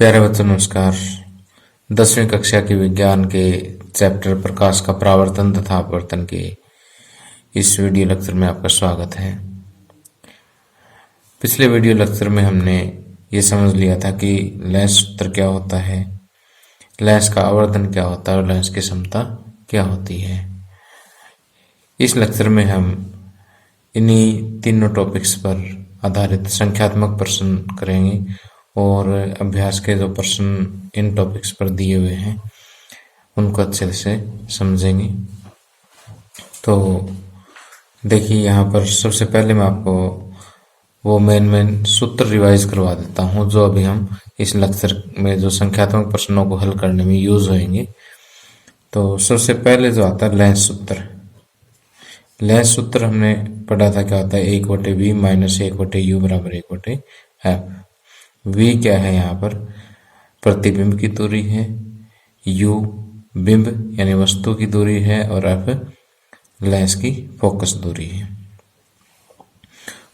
प्यारे बच्चों नमस्कार। 10वीं कक्षा के विज्ञान के चैप्टर प्रकाश का परावर्तन तथा अपवर्तन के इस वीडियो लेक्चर में आपका स्वागत है। पिछले वीडियो लेक्चर में हमने ये समझ लिया था कि लेंस सूत्र क्या होता है, लेंस का आवर्धन क्या होता है और लेंस की क्षमता क्या होती है। इस लेक्चर में हम इन्हीं तीनों टॉपिक्स पर आधारित संख्यात्मक प्रश्न करेंगे और अभ्यास के जो प्रश्न इन टॉपिक्स पर दिए हुए हैं उनको अच्छे से समझेंगे। तो देखिए, यहाँ पर सबसे पहले मैं आपको वो मेन सूत्र रिवाइज करवा देता हूँ जो अभी हम इस लेक्चर में जो संख्यात्मक प्रश्नों को हल करने में यूज होंगे। तो सबसे पहले जो आता है लेंस सूत्र। लेंस सूत्र हमने पढ़ा था, क्या होता है 1/v माइनस 1/u बराबर 1/f। v क्या है, यहाँ पर प्रतिबिंब की दूरी है, u बिंब यानी वस्तु की दूरी है और f लेंस की फोकस दूरी है।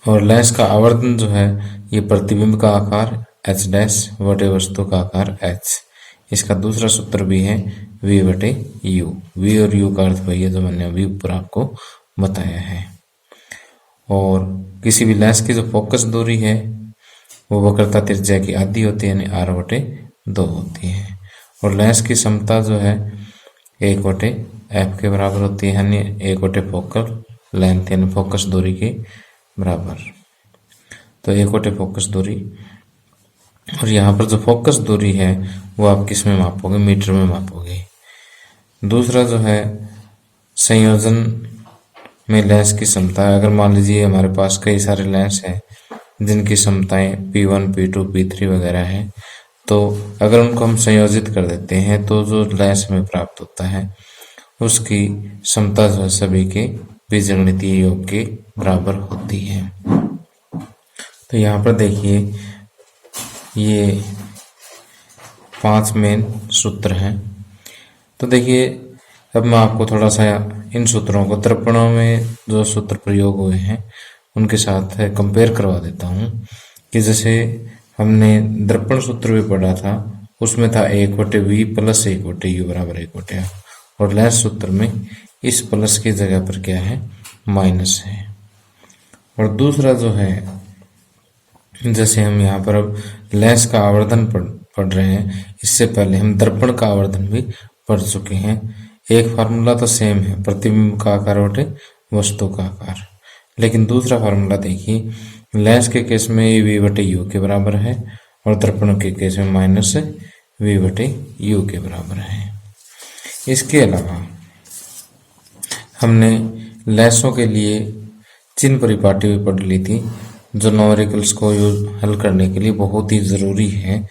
और लेंस का आवर्धन जो है ये प्रतिबिंब का आकार h डैश बटे वस्तु का आकार h। इसका दूसरा सूत्र भी है v/u। v और u का अर्थ वही है जो मैंने अभी ऊपर आपको बताया है। और किसी भी लेंस की जो फोकस दूरी है वो वक्रता त्रिज्या की आधी होती है यानी r/2 होती है। और लेंस की क्षमता जो है 1/f के बराबर होती है यानी 1 फोकल लेंथ यानी फोकस दूरी के बराबर। तो 1 फोकस दूरी। और यहाँ पर जो फोकस दूरी है वो आप किस में मापोगे, मीटर में मापोगे। दूसरा जो है संयोजन में लेंस की क्षमता। अगर मान लीजिए हमारे पास कई सारे लेंस हैं जिनकी क्षमताएं P1, P2, P3 वगैरह है, तो अगर उनको हम संयोजित कर देते हैं तो जो लेंस हमें प्राप्त होता है उसकी क्षमता जो है सभी के बीजगणितीय योग के बराबर होती है। तो यहाँ पर देखिए ये 5 मेन सूत्र हैं। तो देखिए अब मैं आपको थोड़ा सा इन सूत्रों को दर्पणों में जो सूत्र प्रयोग हुए हैं उनके साथ कंपेयर करवा देता हूँ। कि जैसे हमने दर्पण सूत्र भी पढ़ा था, उसमें था 1/v प्लस 1/u बराबर 1/f। और लेंस सूत्र में इस प्लस की जगह पर क्या है, माइनस है। और दूसरा जो है, जैसे हम यहाँ पर अब लेंस का आवर्धन पढ़ रहे हैं, इससे पहले हम दर्पण का आवर्धन भी पढ़ चुके हैं। एक फार्मूला तो सेम है, प्रतिबिंब का आकार बटे वस्तु का आकार। लेकिन दूसरा फार्मूला देखिए, लेंस के केस में ये v/u के बराबर है और दर्पण के केस में माइनस v/u के बराबर है। इसके अलावा हमने लेंसों के लिए चिन्ह परिपाटी भी पढ़ ली थी जो न्यूमेरिकल्स को हल करने के लिए बहुत ही ज़रूरी है।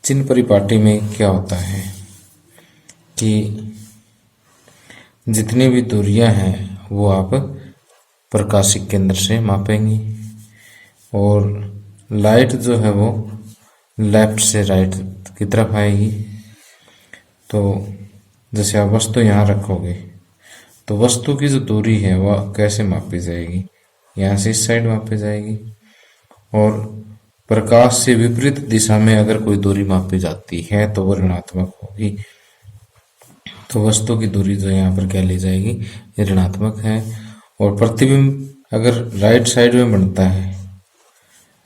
चिन्ह परिपाटी में क्या होता है कि जितनी भी दूरियां हैं वो आप प्रकाशिक केंद्र से मापेंगे और लाइट जो है वो लेफ्ट से राइट की तरफ आएगी। तो जैसे आप वस्तु यहाँ रखोगे तो वस्तु की जो दूरी है वह कैसे मापी जाएगी, यहाँ से इस साइड मापी जाएगी। और प्रकाश से विपरीत दिशा में अगर कोई दूरी मापी जाती है तो वो ऋणात्मक होगी। तो वस्तु की दूरी जो यहाँ पर क्या ली जाएगी, ये ऋणात्मक है। और प्रतिबिंब अगर राइट साइड में बनता है,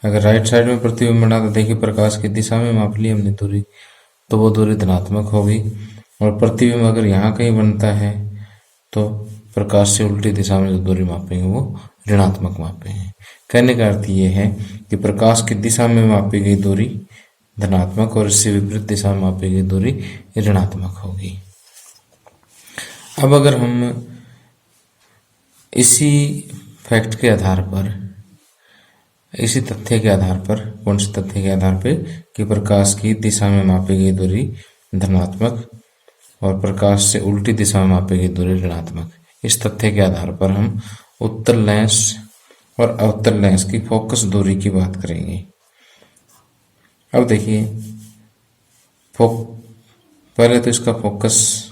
अगर राइट साइड में प्रतिबिंब बना तो देखिए प्रकाश की दिशा में माप ली हमने दूरी, तो वो दूरी धनात्मक होगी। और प्रतिबिंब अगर यहाँ कहीं बनता है तो प्रकाश से उल्टी दिशा में जो दूरी मापेंगे वो ऋणात्मक मापेंगे। कहने का अर्थ ये है कि प्रकाश की दिशा में मापी गई दूरी धनात्मक और इससे विपरीत दिशा में मापी गई दूरी ऋणात्मक होगी। अब अगर हम इसी फैक्ट के आधार पर, इसी तथ्य के आधार पर, कौन से तथ्य के आधार पर कि प्रकाश की दिशा में मापी गई दूरी धनात्मक और प्रकाश से उल्टी दिशा में मापी गई दूरी ऋणात्मक, इस तथ्य के आधार पर हम उत्तल लेंस और अवतल लेंस की फोकस दूरी की बात करेंगे। अब देखिए पहले तो इसका फोकस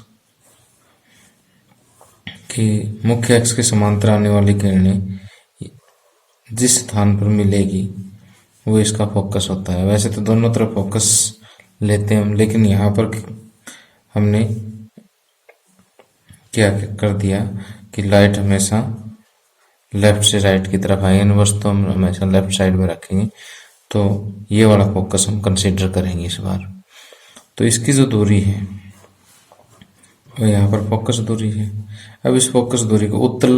कि मुख्य अक्ष के समांतर आने वाली किरणें जिस स्थान पर मिलेगी वो इसका फोकस होता है। वैसे तो दोनों तरफ फोकस लेते हैं हम, लेकिन यहाँ पर हमने क्या कर दिया कि लाइट हमेशा लेफ्ट से राइट की तरफ आएगी, इनवर्स तो हम हमेशा लेफ्ट साइड में रखेंगे। तो ये वाला फोकस हम कंसीडर करेंगे इस बार। तो इसकी जो दूरी है वो यहाँ पर फोकस दूरी है। अब इस फोकस दूरी को उत्तल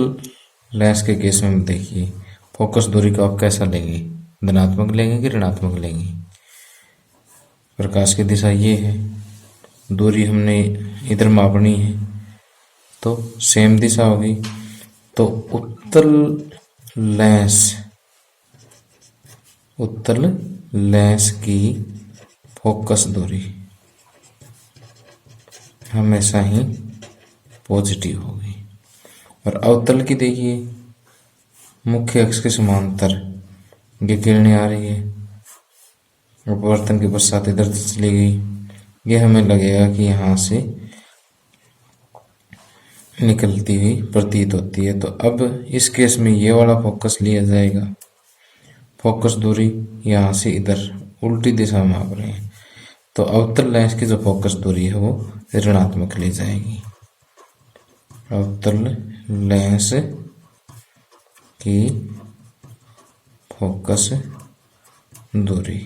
लेंस के केस में देखिए, फोकस दूरी को आप कैसा लेंगे, धनात्मक लेंगे कि ऋणात्मक लेंगे। प्रकाश की दिशा ये है, दूरी हमने इधर मापनी है तो सेम दिशा होगी। तो उत्तल लेंस की फोकस दूरी हमेशा ही पॉजिटिव होगी। और अवतल की देखिए, मुख्य अक्ष के समांतर ये किरणें आ रही है, अपवर्तन के पश्चात इधर चली गई, ये हमें लगेगा कि यहाँ से निकलती हुई प्रतीत होती है। तो अब इस केस में ये वाला फोकस लिया जाएगा, फोकस दूरी यहाँ से इधर उल्टी दिशा में माप रहे हैं, तो अवतल लेंस की जो फोकस दूरी है वो ऋणात्मक ली जाएगी। अवतल लेंस की फोकस दूरी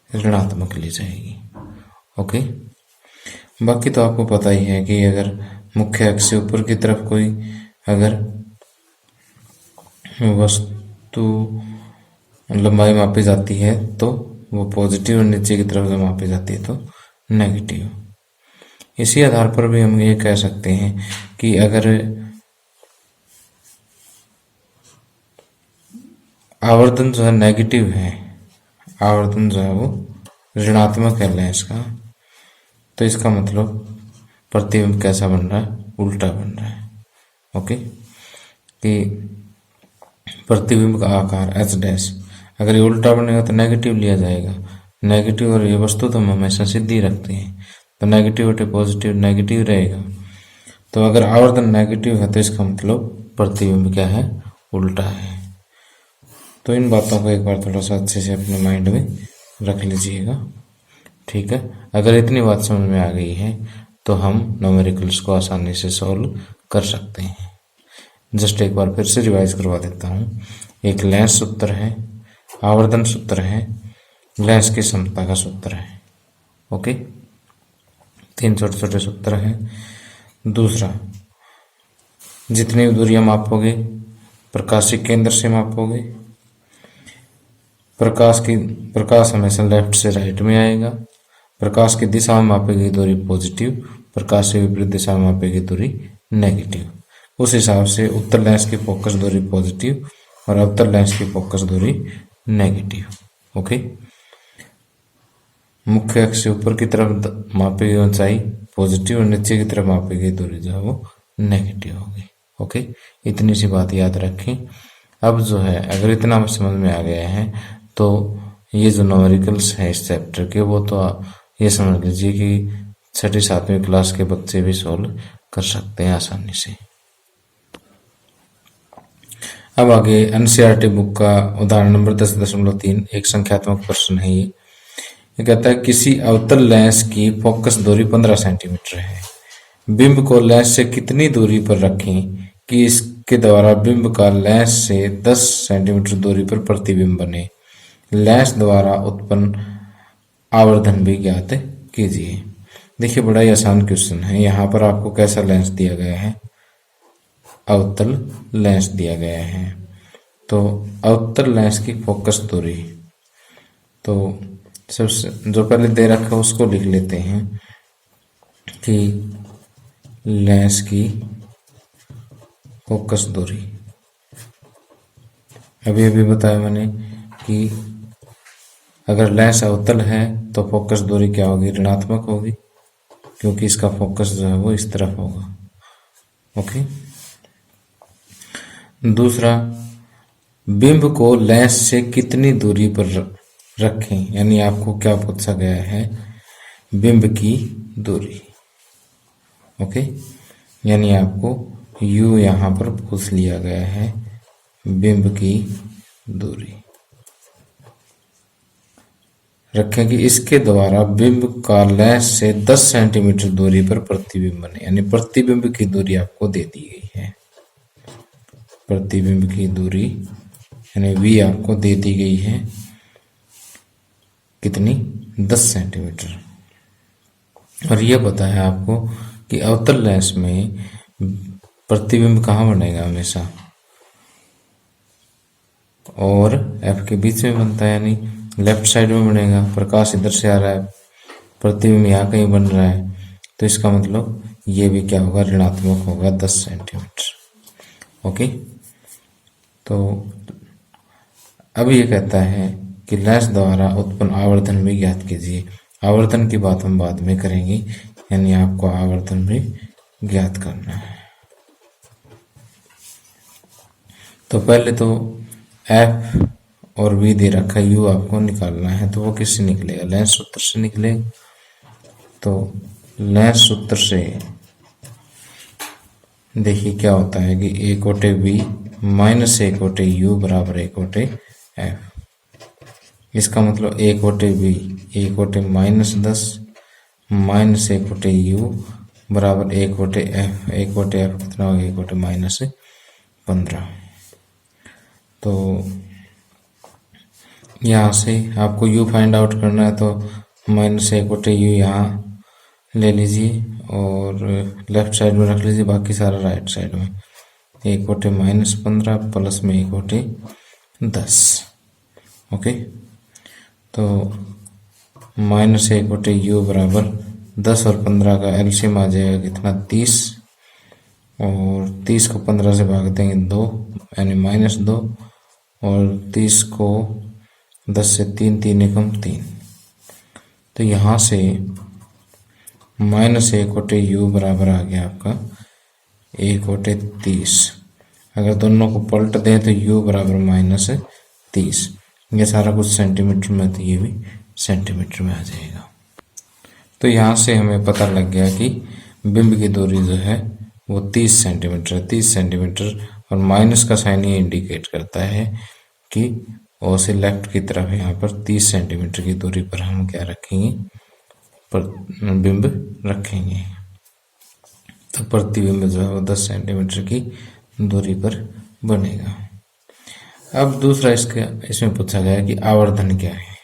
ऋणात्मक ली जाएगी। ओके, बाकी तो आपको पता ही है कि अगर मुख्य अक्ष से ऊपर की तरफ कोई अगर वस्तु लंबाई मापी जाती है तो वो पॉजिटिव, और नीचे की तरफ से मापी जाती है तो नेगेटिव। इसी आधार पर भी हम ये कह सकते हैं कि अगर आवर्धन जो है नेगेटिव है, आवर्धन जो है वो ऋणात्मक है लेंस का, तो इसका मतलब प्रतिबिंब कैसा बन रहा है, उल्टा बन रहा है। ओके, कि प्रतिबिंब का आकार एच डैश अगर ये उल्टा बनेगा तो नेगेटिव लिया जाएगा। नेगेटिव, और ये वस्तु तो हम हमेशा सीधी रखते हैं, तो नेगेटिव बटे पॉजिटिव नेगेटिव रहेगा। तो अगर आवर्धन नेगेटिव है तो इसका मतलब प्रतिबिंब क्या है, उल्टा है। तो इन बातों को एक बार थोड़ा सा अच्छे से अपने माइंड में रख लीजिएगा, ठीक है। अगर इतनी बात समझ में आ गई है तो हम न्यूमेरिकल्स को आसानी से सॉल्व कर सकते हैं। जस्ट एक बार फिर से रिवाइज करवा देता हूँ। एक लेंस सूत्र है, आवर्धन सूत्र है, लेंस की समता का सूत्र है। ओके, 3 छोटे छोटे सूत्र हैं। दूसरा, जितनी भी दूरियां मापोगे प्रकाशिक केंद्र से मापोगे। प्रकाश हमेशा लेफ्ट से राइट में आएगा। प्रकाश की दिशा में मापेगी दूरी पॉजिटिव, प्रकाश से विपरीत दिशा में मापेगी दूरी नेगेटिव। उस हिसाब से उत्तल लेंस की फोकस दूरी पॉजिटिव और अवतल लेंस की फोकस दूरी नेगेटिव। ओके, मुख्य अक्ष से ऊपर की तरफ मापेगी ऊंचाई पॉजिटिव और नीचे की तरफ मापेगी दूरी जो है वो नेगेटिव होगी। ओके, इतनी सी बात याद रखें। अब जो है अगर इतना समझ में आ गया है तो ये जो न्यूमेरिकल्स हैं इस चैप्टर के, वो तो ये समझ लीजिए कि 6ठी 7वीं क्लास के बच्चे भी सोल्व कर सकते हैं आसानी से। अब आगे एनसीईआरटी बुक का उदाहरण नंबर 10.3 एक संख्यात्मक प्रश्न है। ये कहता है किसी अवतल लेंस की फोकस दूरी 15 सेंटीमीटर है। बिंब को लेंस से कितनी दूरी पर रखें कि इसके द्वारा बिंब का लेंस से 10 सेंटीमीटर दूरी पर प्रतिबिंब बने। लेंस द्वारा उत्पन्न आवर्धन भी ज्ञात कीजिए। देखिए, बड़ा ही आसान क्वेश्चन है। यहाँ पर आपको कैसा लेंस दिया गया है, अवतल लेंस दिया गया है। तो अवतल लेंस की फोकस दूरी, तो सबसे जो पहले दे रखा है उसको लिख लेते हैं कि लेंस की फोकस दूरी, अभी अभी बताया मैंने कि अगर लेंस अवतल है तो फोकस दूरी क्या होगी, ऋणात्मक होगी, क्योंकि इसका फोकस जो है वो इस तरफ होगा। ओके, दूसरा, बिंब को लेंस से कितनी दूरी पर रखें, यानी आपको क्या पूछा गया है, बिंब की दूरी। ओके, यानी आपको u यहाँ पर पूछ लिया गया है, बिंब की दूरी। रखें कि इसके द्वारा बिंब का लेंस से 10 सेंटीमीटर दूरी पर प्रतिबिंब बने, यानी प्रतिबिंब की दूरी आपको दे दी गई है। प्रतिबिंब की दूरी यानी v आपको दे दी गई है कितनी, 10 सेंटीमीटर। और यह पता है आपको कि अवतल लेंस में प्रतिबिंब कहाँ बनेगा हमेशा, और f के बीच में बनता है, यानी लेफ्ट साइड में बनेगा। प्रकाश इधर से आ रहा है, प्रतिबिंब यहाँ कहीं बन रहा है, तो इसका मतलब ये भी क्या होगा, ऋणात्मक होगा 10 सेंटीमीटर। ओके, तो अब ये कहता है कि लेंस द्वारा उत्पन्न आवर्धन भी ज्ञात कीजिए। आवर्धन की बात हम बाद में करेंगे, यानी आपको आवर्धन भी ज्ञात करना है। तो पहले तो F और V दे रखा है, U आपको निकालना है, तो वो किससे निकलेगा, लेंस सूत्र से निकलेगा। तो लेंस सूत्र से देखिए क्या होता है कि 1/V माइनस 1/U बराबर 1/F। इसका मतलब 1/V 1/- -10 माइनस 1/U बराबर 1/F। 1/F कितना होगा, 1/-15। तो यहाँ से आपको U फाइंड आउट करना है, तो -1/U यहाँ ले लीजिए और लेफ्ट साइड में रख लीजिए, बाकी सारा राइट साइड में। 1/-15 प्लस में 1/10। ओके, तो -1/U बराबर 10 और 15 का एलसीएम आ जाएगा कितना, 30, और 30 को 15 से भाग देंगे 2, यानी -2, और 30 को 10 से 3 एकम 3। तो यहाँ से -1/U बराबर आ गया आपका 1/30। अगर दोनों को पलट दें तो U बराबर -30। ये सारा कुछ सेंटीमीटर में, तो ये भी सेंटीमीटर में आ जाएगा। तो यहाँ से हमें पता लग गया कि बिंब की दूरी जो है वो 30 सेंटीमीटर है। 30 सेंटीमीटर, और माइनस का साइन ये इंडिकेट करता है कि ओ से लेफ्ट की तरफ यहाँ पर 30 सेंटीमीटर की दूरी पर हम क्या रखेंगे, बिंब रखेंगे। तो प्रतिबिंब जो है वो 10 सेंटीमीटर की दूरी पर बनेगा। अब दूसरा इसमें पूछा गया कि आवर्धन क्या है।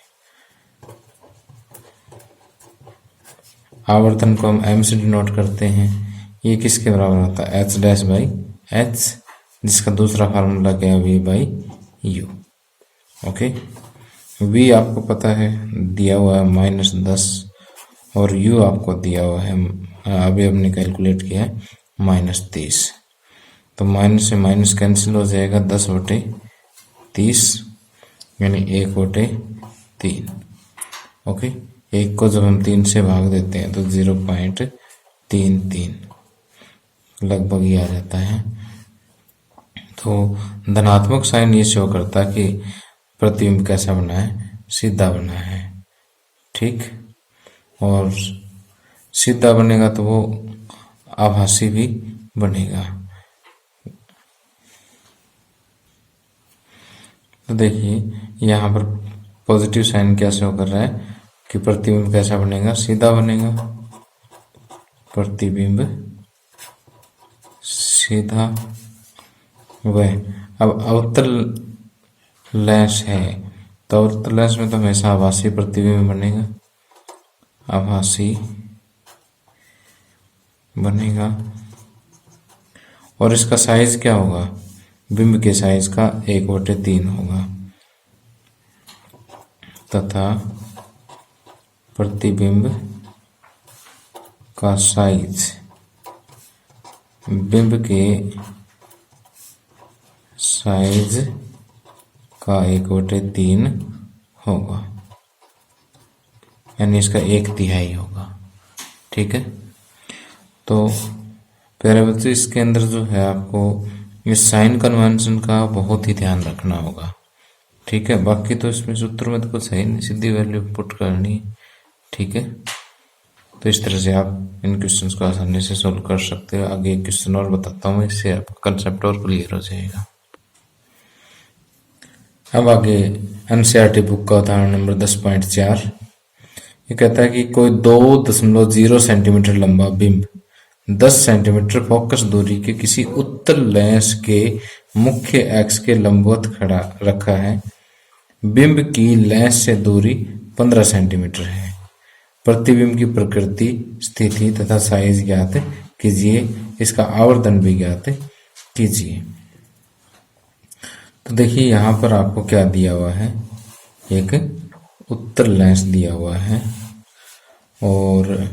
आवर्धन को हम m से डिनोट करते हैं। ये किसके बराबर होता है, h'/h, जिसका दूसरा फार्मूला क्या है, v/u। ओके, v आपको पता है दिया हुआ है -10, और u आपको दिया हुआ है, अभी हमने कैलकुलेट किया है, -30। तो माइनस से माइनस कैंसिल हो जाएगा, 10/30 यानी 1/3। ओके, एक को जब हम 3 से भाग देते हैं तो 0.33 लगभग ही आ जाता है। तो धनात्मक साइन ये शो करता है कि प्रतिबिंब कैसा बना है, सीधा बना है। ठीक, और सीधा बनेगा तो वो आभासी भी बनेगा। तो देखिए यहाँ पर पॉजिटिव साइन क्या शो कर रहा है कि प्रतिबिंब कैसा बनेगा, सीधा बनेगा। प्रतिबिंब सीधा। वह अब अवतल लेंस है, तो अवतल लेंस में तो हमेशा आभासी प्रतिबिंब बनेगा, आभासी बनेगा। और इसका साइज क्या होगा, बिंब के साइज का 1/3 होगा, तथा प्रतिबिंब का साइज बिंब के साइज का 1/3 होगा, यानी इसका 1/3 होगा। ठीक है, तो प्यारे बच्चों इसके अंदर जो है आपको इस साइन कन्वेंशन का बहुत ही ध्यान रखना होगा। ठीक है, बाकी तो इसमें सूत्र में तो कुछ है नहीं, सीधी वैल्यू पुट करनी है। ठीक है, तो इस तरह से आप इन क्वेश्चंस को आसानी से सोल्व कर सकते हो। आगे एक क्वेश्चन और बताता हूँ, इससे आपका कंसेप्ट और क्लियर हो जाएगा। अब आगे एनसीईआरटी बुक का उदाहरण नंबर 10.4। ये कहता है कि कोई 2.0 सेंटीमीटर लंबा बिंब 10 सेंटीमीटर फोकस दूरी के किसी उत्तल लेंस के मुख्य एक्स के लंबवत खड़ा रखा है। बिंब की लेंस से दूरी 15 सेंटीमीटर है। प्रतिबिंब की प्रकृति, स्थिति तथा साइज ज्ञात कीजिए। इसका आवर्धन भी ज्ञात कीजिए। तो देखिए यहाँ पर आपको क्या दिया हुआ है, एक उत्तल लेंस दिया हुआ है और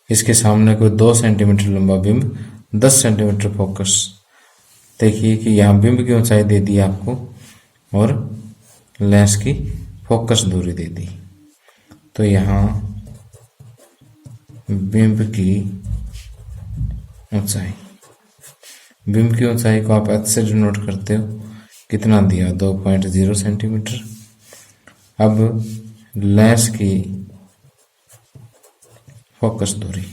इसके सामने कोई 2 सेंटीमीटर लंबा बिंब 10 सेंटीमीटर फोकस। देखिए कि यहाँ बिंब की ऊंचाई दे दी आपको और लेंस की फोकस दूरी दे दी। तो यहाँ बिंब की ऊंचाई, बिंब की ऊंचाई को आप h से डिनोट करते हो, कितना दिया 2.0 सेंटीमीटर। अब लेंस की फोकस दूरी,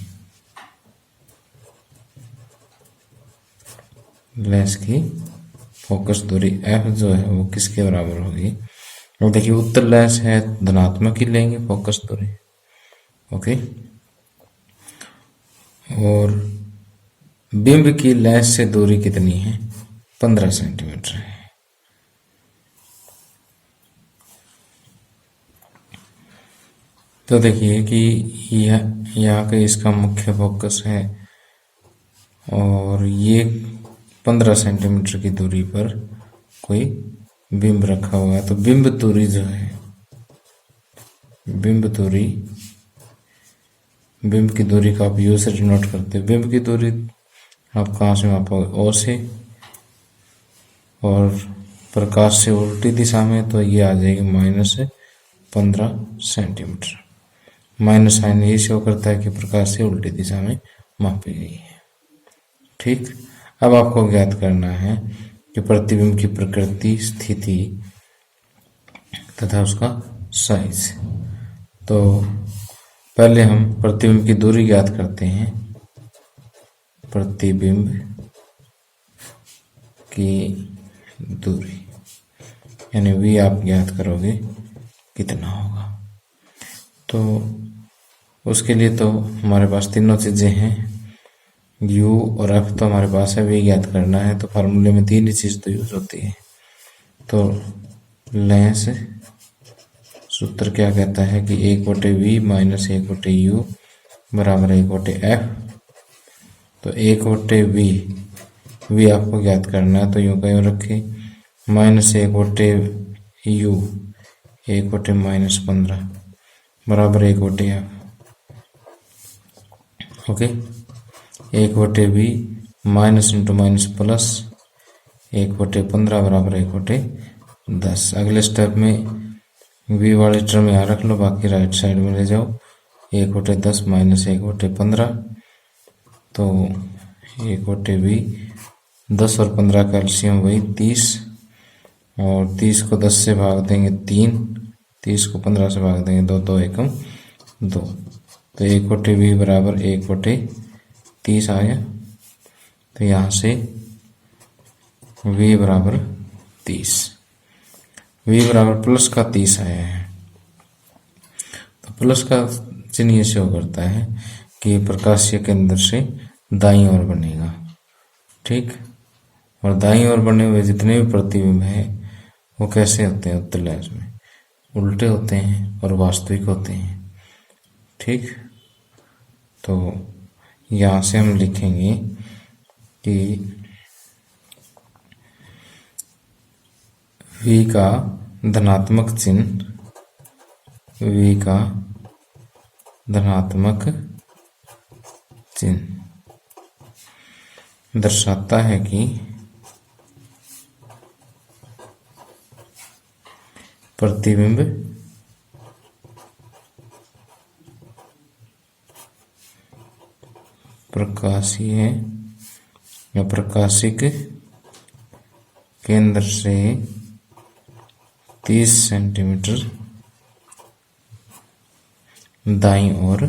लेंस की फोकस दूरी f जो है वो किसके बराबर होगी। अब देखिए उत्तल लेंस है, धनात्मक ही लेंगे फोकस दूरी। ओके, और बिंब की लेंस से दूरी कितनी है, 15 सेंटीमीटर है। तो देखिए कि यहाँ का इसका मुख्य फोकस है और ये 15 सेंटीमीटर की दूरी पर कोई बिंब रखा हुआ है। तो बिंब दूरी जो है, बिंब दूरी, बिंब की दूरी का आप यू से डिनोट करते हैं। बिंब की दूरी आप कहाँ से मापोगे, ओ से, और प्रकाश से उल्टी दिशा में, तो ये आ जाएगी -15 सेंटीमीटर। माइनस साइन यही शो करता है कि प्रकाश से उल्टी दिशा में मापी गई है। ठीक, अब आपको ज्ञात करना है कि प्रतिबिंब की प्रकृति, स्थिति तथा उसका साइज। तो पहले हम प्रतिबिंब की दूरी ज्ञात करते हैं। प्रतिबिंब की दूरी यानी v आप ज्ञात करोगे कितना होगा। तो उसके लिए तो हमारे पास तीनों चीज़ें हैं, u और f तो हमारे पास है, v ज्ञात करना है। तो फार्मूले में तीन ही चीज़ तो यूज होती है। तो लेंस सूत्र क्या कहता है कि 1/v माइनस 1/u बराबर 1/f। तो 1/v, v आपको ज्ञात करना है, तो यूँ का यूँ रखें, माइनस 1/u, 1/-15 बराबर 1/f। Okay, 1/v minus into minus plus 1/15 बराबर 1/10। अगले स्टेप में v वाले टर्म यहाँ रख लो, बाकी राइट साइड में ले जाओ। 1/10 माइनस 1/15, तो 1/v, 10 और 15 का एलसीएम वही 30, और 30 को 10 से भाग देंगे 3, 30 को 15 से भाग देंगे 2, 2 एकम 2। तो 1/v बराबर 1/30 आया। तो यहाँ से v बराबर 30, v बराबर प्लस का 30 आया है। तो प्लस का चिन्ह ये शो करता है कि प्रकाशीय केंद्र से दाईं ओर बनेगा। ठीक, और दाईं ओर बने हुए जितने भी प्रतिबिंब हैं वो कैसे होते हैं, उत्तल लेंस में उल्टे होते हैं और वास्तविक होते हैं। ठीक, तो यहाँ से हम लिखेंगे कि v का धनात्मक चिन्ह, v का धनात्मक चिन्ह दर्शाता है कि प्रतिबिंब प्रकाशीय या प्रकाशिक केंद्र से 30 सेंटीमीटर दाईं ओर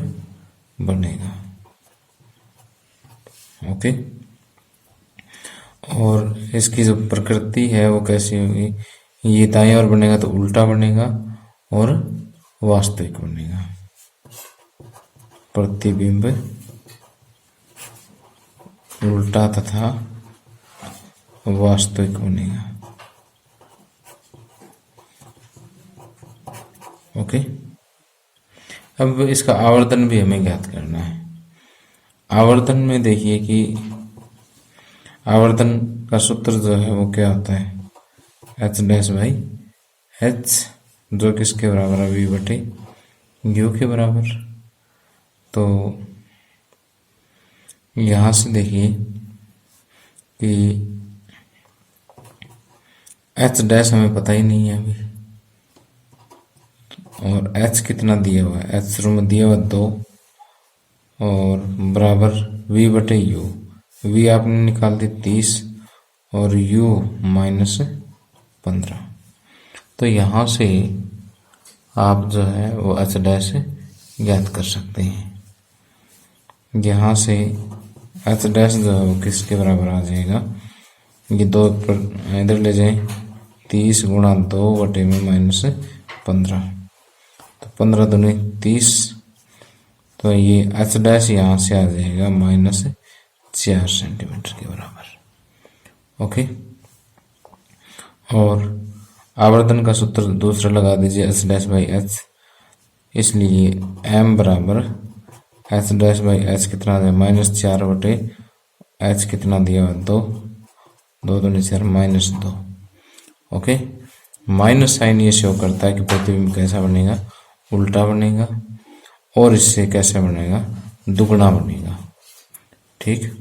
बनेगा। ओके, और इसकी जो प्रकृति है वो कैसी होगी, ये दाएं ओर बनेगा तो उल्टा बनेगा और वास्तविक बनेगा। प्रतिबिंब उल्टा तथा वास्तविक बनेगा। ओके, अब इसका आवर्धन भी हमें ज्ञात करना है। आवर्धन में देखिए कि आवर्धन का सूत्र जो है वो क्या होता है, एच डैश बाई एच, जो किसके बराबर है, वी बटे यू के बराबर। तो यहाँ से देखिए कि एच डैश हमें पता ही नहीं है अभी, और एच कितना दिया हुआ है, एच शुरू में दिया हुआ 2 और बराबर वी बटे यू। वी आपने निकाल दी 30 और यू -15। तो यहाँ से आप जो है वो एच डैश ज्ञात कर सकते हैं। यहाँ से एच डैश जो है वो किसके बराबर आ जाएगा, ये 2 पर इधर ले जाएं, 30 गुणा 2 बटे में -15, तो 15 दूनी 30, तो ये एच डैश यहाँ से आ जाएगा -4 सेंटीमीटर के बराबर। ओके, और आवर्धन का सूत्र दूसरा लगा दीजिए, एच डैश बाई एच, इसलिए m बराबर एच डैश बाई एच कितना है, -4 बटे एच कितना दिया हुआ 2, 2 दूनी 4 -2। ओके, माइनस साइन ये शो करता है कि प्रतिबिंब कैसा बनेगा, उल्टा बनेगा, और इससे कैसे बनेगा, दुगना बनेगा। ठीक,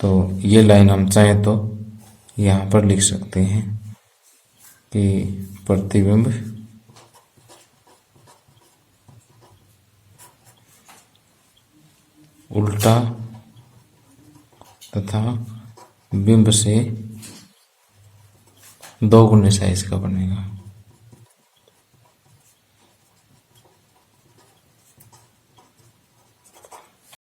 तो ये लाइन हम चाहें तो यहाँ पर लिख सकते हैं कि प्रतिबिंब उल्टा तथा बिंब से 2 गुने साइज का बनेगा।